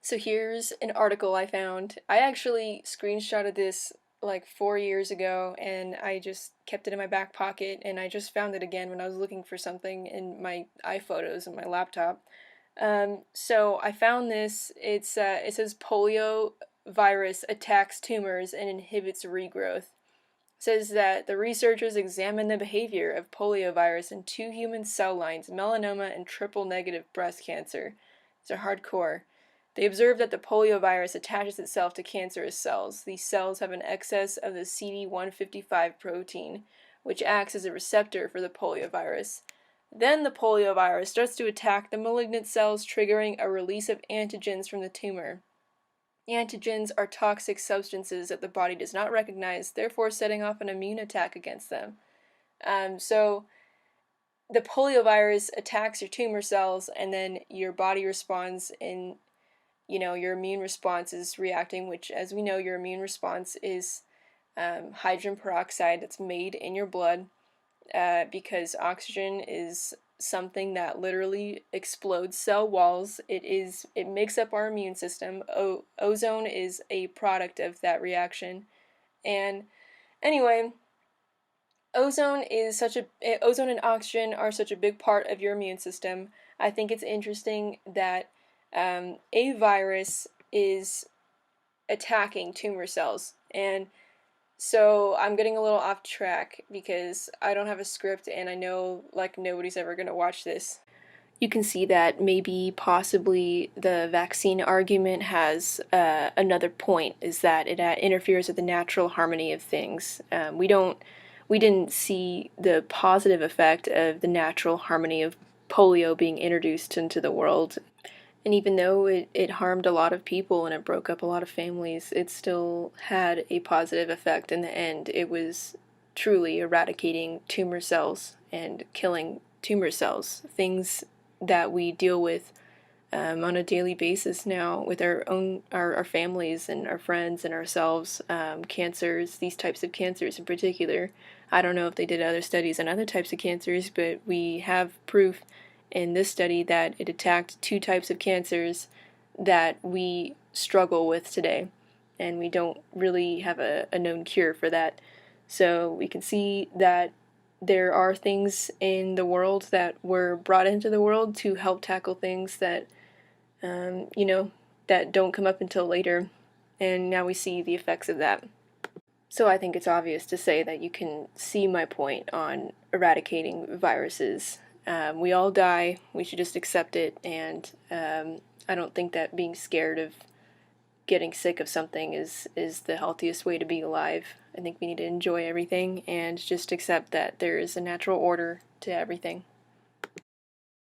So here's an article I found. I actually screenshotted this like 4 years ago and I just kept it in my back pocket and I just found it again when I was looking for something in my iPhotos on my laptop. So I found this. It says polio virus attacks tumors and inhibits regrowth. It says that the researchers examined the behavior of poliovirus in two human cell lines, melanoma and triple negative breast cancer. These are hardcore. They observed that the poliovirus attaches itself to cancerous cells. These cells have an excess of the CD155 protein, which acts as a receptor for the poliovirus. Then the poliovirus starts to attack the malignant cells, triggering a release of antigens from the tumor. Antigens are toxic substances that the body does not recognize, therefore setting off an immune attack against them. So the poliovirus attacks your tumor cells, and then your body responds in, your immune response is reacting, which, as we know, your immune response is hydrogen peroxide that's made in your blood, because oxygen is something that literally explodes cell walls. It makes up our immune system. Ozone is a product of that reaction. And anyway, ozone and oxygen are such a big part of your immune system. I think it's interesting that a virus is attacking tumor cells. And so I'm getting a little off track because I don't have a script and I know like nobody's ever going to watch this. You can see that maybe possibly the vaccine argument has another point, is that it interferes with the natural harmony of things. We didn't see the positive effect of the natural harmony of polio being introduced into the world. And even though it harmed a lot of people and it broke up a lot of families, it still had a positive effect in the end. It was truly eradicating tumor cells and killing tumor cells, things that we deal with on a daily basis now with our families and our friends and ourselves. Cancers, these types of cancers in particular. I don't know if they did other studies on other types of cancers, but we have proof in this study that it attacked two types of cancers that we struggle with today, and we don't really have a known cure for that. So we can see that there are things in the world that were brought into the world to help tackle things that, that don't come up until later, and now we see the effects of that. So I think it's obvious to say that you can see my point on eradicating viruses. We all die, we should just accept it, and I don't think that being scared of getting sick of something is the healthiest way to be alive. I think we need to enjoy everything and just accept that there is a natural order to everything.